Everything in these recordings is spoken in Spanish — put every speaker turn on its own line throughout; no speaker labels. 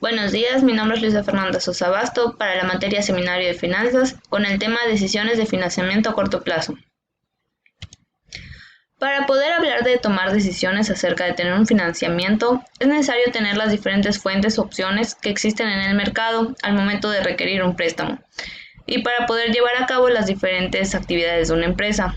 Buenos días, mi nombre es Luisa Fernanda Sosa Basto para la materia Seminario de Finanzas con el tema Decisiones de financiamiento a corto plazo. Para poder hablar de tomar decisiones acerca de tener un financiamiento, es necesario tener las diferentes fuentes o opciones que existen en el mercado al momento de requerir un préstamo y para poder llevar a cabo las diferentes actividades de una empresa.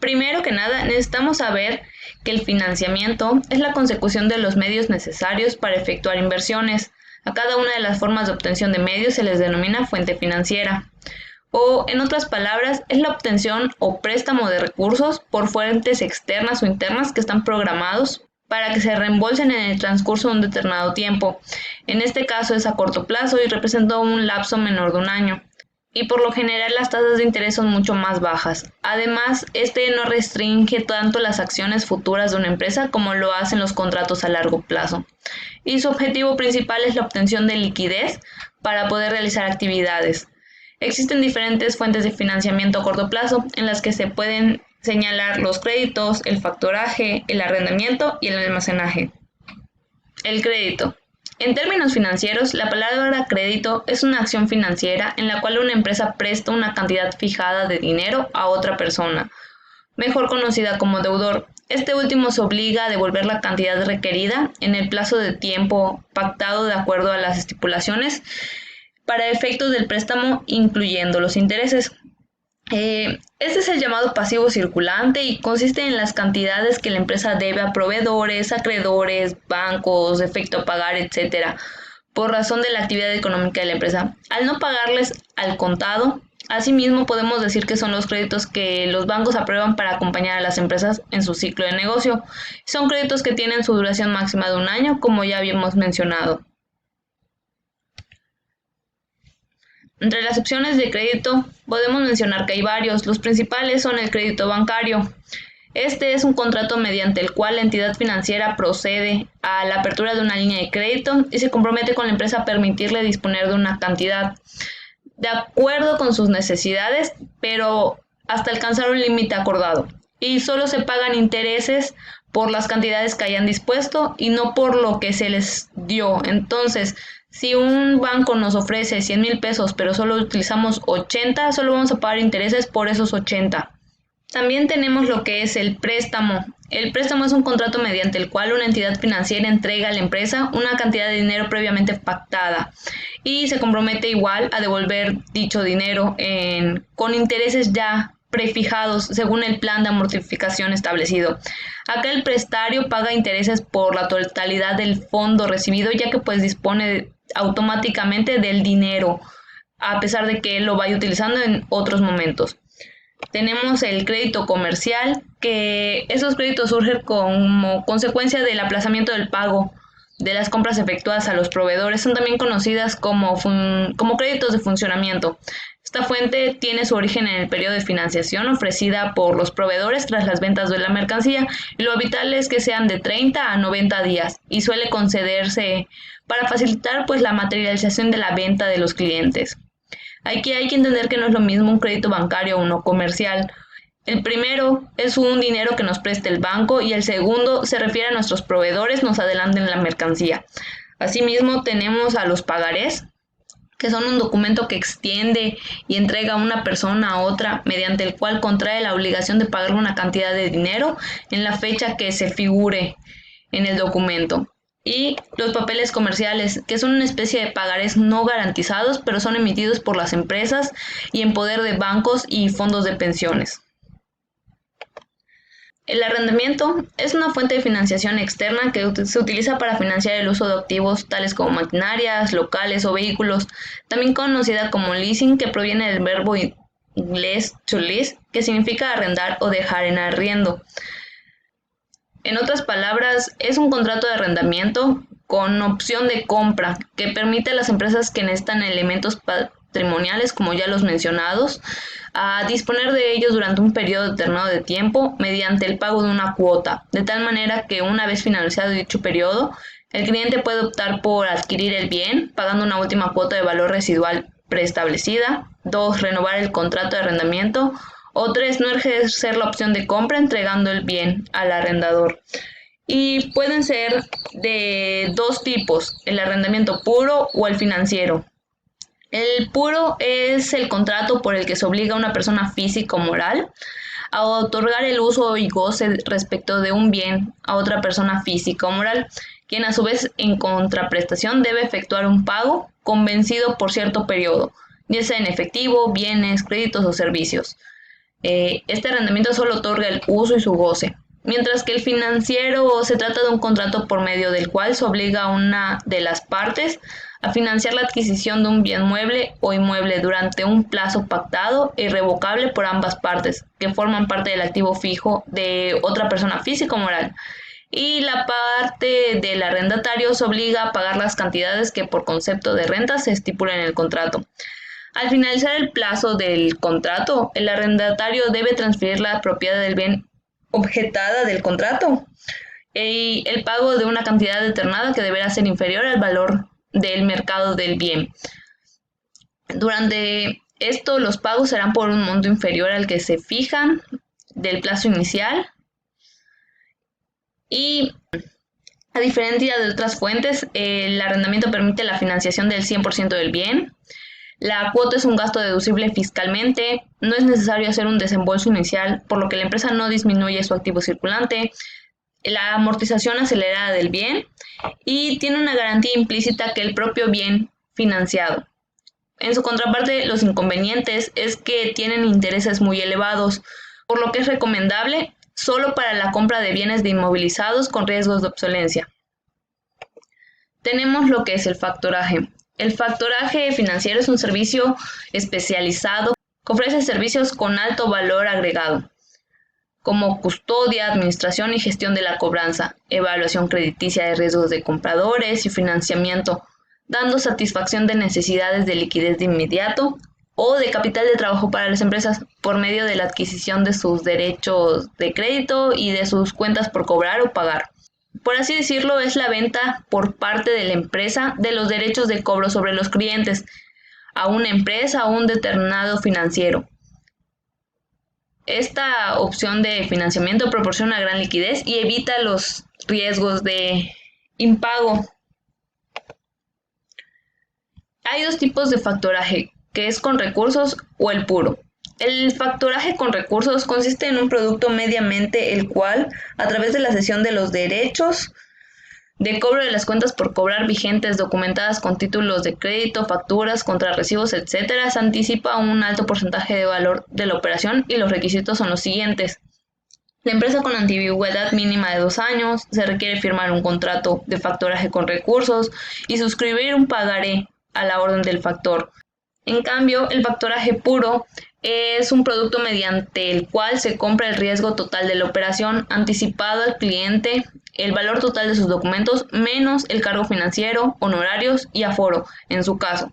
Primero que nada, necesitamos saber que el financiamiento es la consecución de los medios necesarios para efectuar inversiones. A cada una de las formas de obtención de medios se les denomina fuente financiera. O, en otras palabras, es la obtención o préstamo de recursos por fuentes externas o internas que están programados para que se reembolsen en el transcurso de un determinado tiempo. En este caso es a corto plazo y representa un lapso menor de un año. Y por lo general las tasas de interés son mucho más bajas. Además, este no restringe tanto las acciones futuras de una empresa como lo hacen los contratos a largo plazo. Y su objetivo principal es la obtención de liquidez para poder realizar actividades. Existen diferentes fuentes de financiamiento a corto plazo en las que se pueden señalar los créditos, el factoraje, el arrendamiento y el almacenaje. El crédito. En términos financieros, la palabra crédito es una acción financiera en la cual una empresa presta una cantidad fijada de dinero a otra persona, mejor conocida como deudor. Este último se obliga a devolver la cantidad requerida en el plazo de tiempo pactado de acuerdo a las estipulaciones para efectos del préstamo, incluyendo los intereses. Este es el llamado pasivo circulante y consiste en las cantidades que la empresa debe a proveedores, acreedores, bancos, efecto a pagar, etc., por razón de la actividad económica de la empresa. Al no pagarles al contado, asimismo podemos decir que son los créditos que los bancos aprueban para acompañar a las empresas en su ciclo de negocio. Son créditos que tienen su duración máxima de un año, como ya habíamos mencionado. Entre las opciones de crédito podemos mencionar que hay varios. Los principales son el crédito bancario. Este es un contrato mediante el cual la entidad financiera procede a la apertura de una línea de crédito y se compromete con la empresa a permitirle disponer de una cantidad de acuerdo con sus necesidades, pero hasta alcanzar un límite acordado. Y solo se pagan intereses por las cantidades que hayan dispuesto y no por lo que se les dio. Entonces, si un banco nos ofrece 100,000 pesos, pero solo utilizamos 80, solo vamos a pagar intereses por esos 80. También tenemos lo que es el préstamo. El préstamo es un contrato mediante el cual una entidad financiera entrega a la empresa una cantidad de dinero previamente pactada y se compromete igual a devolver dicho dinero con intereses ya prefijados según el plan de amortización establecido. Acá el prestario paga intereses por la totalidad del fondo recibido, ya que pues dispone automáticamente del dinero, a pesar de que él lo vaya utilizando en otros momentos. Tenemos el crédito comercial, que esos créditos surgen como consecuencia del aplazamiento del pago de las compras efectuadas a los proveedores. Son también conocidas como créditos de funcionamiento. Esta fuente tiene su origen en el periodo de financiación ofrecida por los proveedores tras las ventas de la mercancía, y lo habitual es que sean de 30 a 90 días y suele concederse para facilitar pues la materialización de la venta de los clientes. Aquí hay que entender que no es lo mismo un crédito bancario o uno comercial. El primero es un dinero que nos presta el banco y el segundo se refiere a nuestros proveedores nos adelanten la mercancía. Asimismo tenemos a los pagarés, que son un documento que extiende y entrega a una persona a otra mediante el cual contrae la obligación de pagar una cantidad de dinero en la fecha que se figure en el documento. Y los papeles comerciales, que son una especie de pagarés no garantizados, pero son emitidos por las empresas y en poder de bancos y fondos de pensiones. El arrendamiento es una fuente de financiación externa que se utiliza para financiar el uso de activos tales como maquinarias, locales o vehículos, también conocida como leasing, que proviene del verbo inglés to lease, que significa arrendar o dejar en arriendo. En otras palabras, es un contrato de arrendamiento con opción de compra que permite a las empresas que necesitan elementos patrimoniales, como ya los mencionados, a disponer de ellos durante un periodo determinado de tiempo mediante el pago de una cuota, de tal manera que una vez finalizado dicho periodo, el cliente puede optar por adquirir el bien pagando una última cuota de valor residual preestablecida. 2. Renovar el contrato de arrendamiento. O 3. No ejercer la opción de compra entregando el bien al arrendador. y pueden ser de dos tipos, el arrendamiento puro o el financiero. El puro es el contrato por el que se obliga a una persona física o moral a otorgar el uso y goce respecto de un bien a otra persona física o moral, quien a su vez en contraprestación debe efectuar un pago convencido por cierto periodo, ya sea en efectivo, bienes, créditos o servicios. Este arrendamiento solo otorga el uso y su goce, mientras que el financiero se trata de un contrato por medio del cual se obliga a una de las partes a financiar la adquisición de un bien mueble o inmueble durante un plazo pactado e irrevocable por ambas partes, que forman parte del activo fijo de otra persona física o moral. Y la parte del arrendatario se obliga a pagar las cantidades que por concepto de renta se estipulan en el contrato. Al finalizar el plazo del contrato, el arrendatario debe transferir la propiedad del bien objetada del contrato y el pago de una cantidad determinada que deberá ser inferior al valor del mercado del bien. Durante esto, los pagos serán por un monto inferior al que se fijan del plazo inicial y a diferencia de otras fuentes, el arrendamiento permite la financiación del 100% del bien. La cuota es un gasto deducible fiscalmente, no es necesario hacer un desembolso inicial, por lo que la empresa no disminuye su activo circulante, la amortización acelerada del bien y tiene una garantía implícita que el propio bien financiado. En su contraparte, los inconvenientes es que tienen intereses muy elevados, por lo que es recomendable solo para la compra de bienes de inmovilizados con riesgos de obsolencia. Tenemos lo que es el factoraje. El factoraje financiero es un servicio especializado que ofrece servicios con alto valor agregado, como custodia, administración y gestión de la cobranza, evaluación crediticia de riesgos de compradores y financiamiento, dando satisfacción de necesidades de liquidez de inmediato o de capital de trabajo para las empresas por medio de la adquisición de sus derechos de crédito y de sus cuentas por cobrar o pagar. Por así decirlo, es la venta por parte de la empresa de los derechos de cobro sobre los clientes a una empresa o un determinado financiero. Esta opción de financiamiento proporciona gran liquidez y evita los riesgos de impago. Hay dos tipos de factoraje, que es con recursos o el puro. El factoraje con recursos consiste en un producto mediante el cual, a través de la cesión de los derechos de cobro de las cuentas por cobrar vigentes documentadas con títulos de crédito, facturas, contrarrecibos, etc., se anticipa un alto porcentaje de valor de la operación y los requisitos son los siguientes. La empresa con antigüedad mínima de 2 años, se requiere firmar un contrato de factoraje con recursos y suscribir un pagaré a la orden del factor. En cambio, el factoraje puro es un producto mediante el cual se compra el riesgo total de la operación anticipado al cliente, el valor total de sus documentos menos el cargo financiero, honorarios y aforo, en su caso.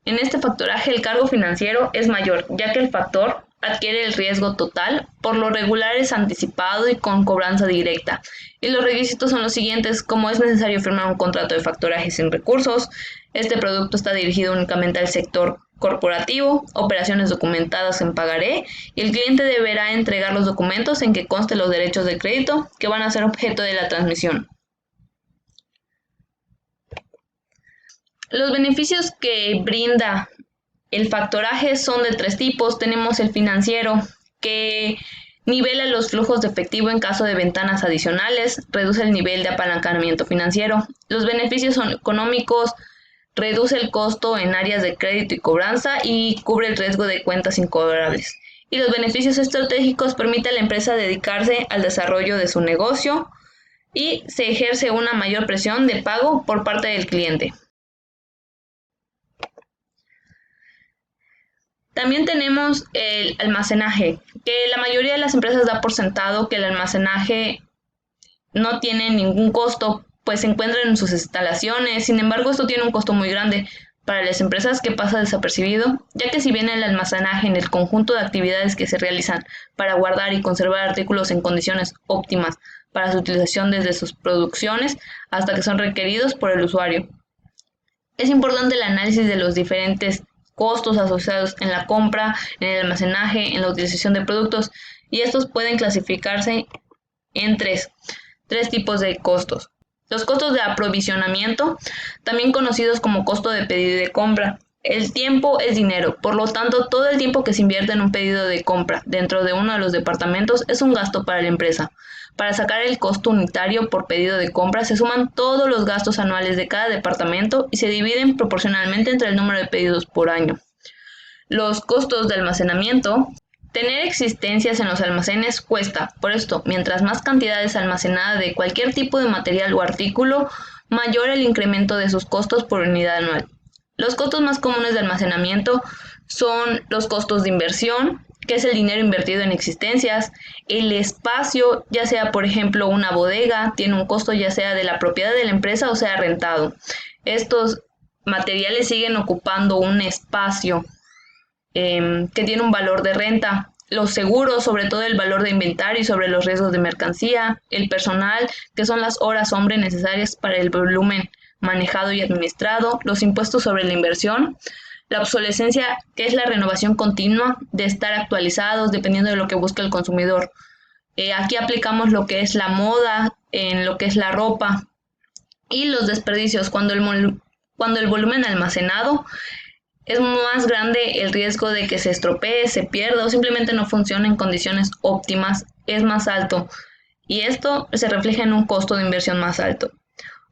En este factoraje el cargo financiero es mayor, ya que el factor adquiere el riesgo total, por lo regular es anticipado y con cobranza directa. Y los requisitos son los siguientes, como es necesario firmar un contrato de factoraje sin recursos, este producto está dirigido únicamente al sector corporativo, operaciones documentadas en pagaré, y el cliente deberá entregar los documentos en que conste los derechos de crédito que van a ser objeto de la transmisión. Los beneficios que brinda el factoraje son de 3 tipos. Tenemos el financiero, que nivela los flujos de efectivo en caso de ventanas adicionales, reduce el nivel de apalancamiento financiero. Los beneficios son económicos, reduce el costo en áreas de crédito y cobranza y cubre el riesgo de cuentas incobrables. Y los beneficios estratégicos permiten a la empresa dedicarse al desarrollo de su negocio y se ejerce una mayor presión de pago por parte del cliente. También tenemos el almacenaje, que la mayoría de las empresas da por sentado que el almacenaje no tiene ningún costo, pues se encuentran en sus instalaciones. Sin embargo, esto tiene un costo muy grande para las empresas que pasa desapercibido, ya que si bien el almacenaje en el conjunto de actividades que se realizan para guardar y conservar artículos en condiciones óptimas para su utilización desde sus producciones hasta que son requeridos por el usuario. Es importante el análisis de los diferentes costos asociados en la compra, en el almacenaje, en la utilización de productos, y estos pueden clasificarse en 3. tres tipos de costos. Los costos de aprovisionamiento, también conocidos como costo de pedido y de compra. El tiempo es dinero, por lo tanto, todo el tiempo que se invierte en un pedido de compra dentro de uno de los departamentos es un gasto para la empresa. Para sacar el costo unitario por pedido de compra, se suman todos los gastos anuales de cada departamento y se dividen proporcionalmente entre el número de pedidos por año. Los costos de almacenamiento. Tener existencias en los almacenes cuesta, por esto, mientras más cantidades almacenadas de cualquier tipo de material o artículo, mayor el incremento de sus costos por unidad anual. Los costos más comunes de almacenamiento son los costos de inversión, que es el dinero invertido en existencias, el espacio, ya sea por ejemplo una bodega, tiene un costo ya sea de la propiedad de la empresa o sea rentado. Estos materiales siguen ocupando un espacio que tiene un valor de renta. Los seguros, sobre todo el valor de inventario y sobre los riesgos de mercancía, el personal, que son las horas hombre necesarias para el volumen manejado y administrado, los impuestos sobre la inversión, la obsolescencia, que es la renovación continua de estar actualizados dependiendo de lo que busca el consumidor. Aquí aplicamos lo que es la moda en lo que es la ropa, y los desperdicios, cuando el volumen almacenado es más grande, el riesgo de que se estropee, se pierda o simplemente no funcione en condiciones óptimas es más alto, y esto se refleja en un costo de inversión más alto.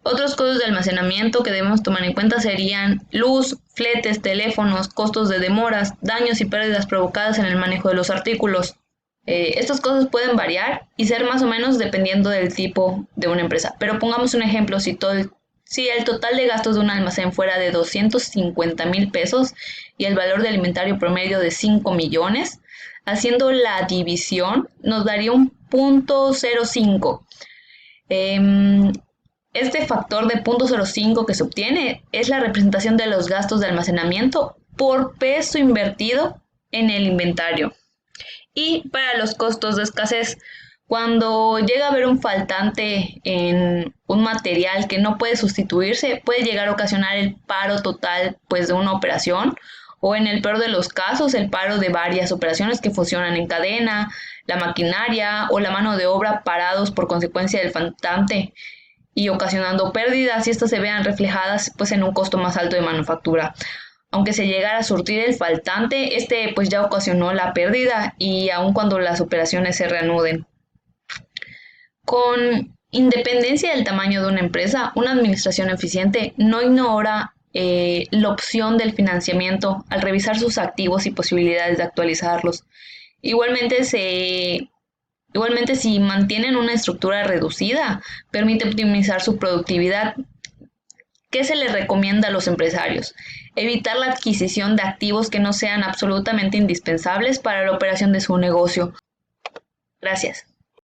Otros costos de almacenamiento que debemos tomar en cuenta serían luz, fletes, teléfonos, costos de demoras, daños y pérdidas provocadas en el manejo de los artículos. Estos costos pueden variar y ser más o menos dependiendo del tipo de una empresa. Pero pongamos un ejemplo, si el total de gastos de un almacén fuera de 250,000 pesos y el valor de alimentario promedio de 5 millones, haciendo la división nos daría un 0.05. Este factor de 0.05 que se obtiene es la representación de los gastos de almacenamiento por peso invertido en el inventario. Y para los costos de escasez, cuando llega a haber un faltante en un material que no puede sustituirse, puede llegar a ocasionar el paro total de una operación, o en el peor de los casos, el paro de varias operaciones que funcionan en cadena, la maquinaria o la mano de obra parados por consecuencia del faltante y ocasionando pérdidas, y estas se vean reflejadas en un costo más alto de manufactura. Aunque se llegara a surtir el faltante, ya ocasionó la pérdida, y aun cuando las operaciones se reanuden. Con independencia del tamaño de una empresa, una administración eficiente no ignora la opción del financiamiento al revisar sus activos y posibilidades de actualizarlos. Igualmente, si mantienen una estructura reducida, permite optimizar su productividad. ¿Qué se les recomienda a los empresarios? Evitar la adquisición de activos que no sean absolutamente indispensables para la operación de su negocio. Gracias.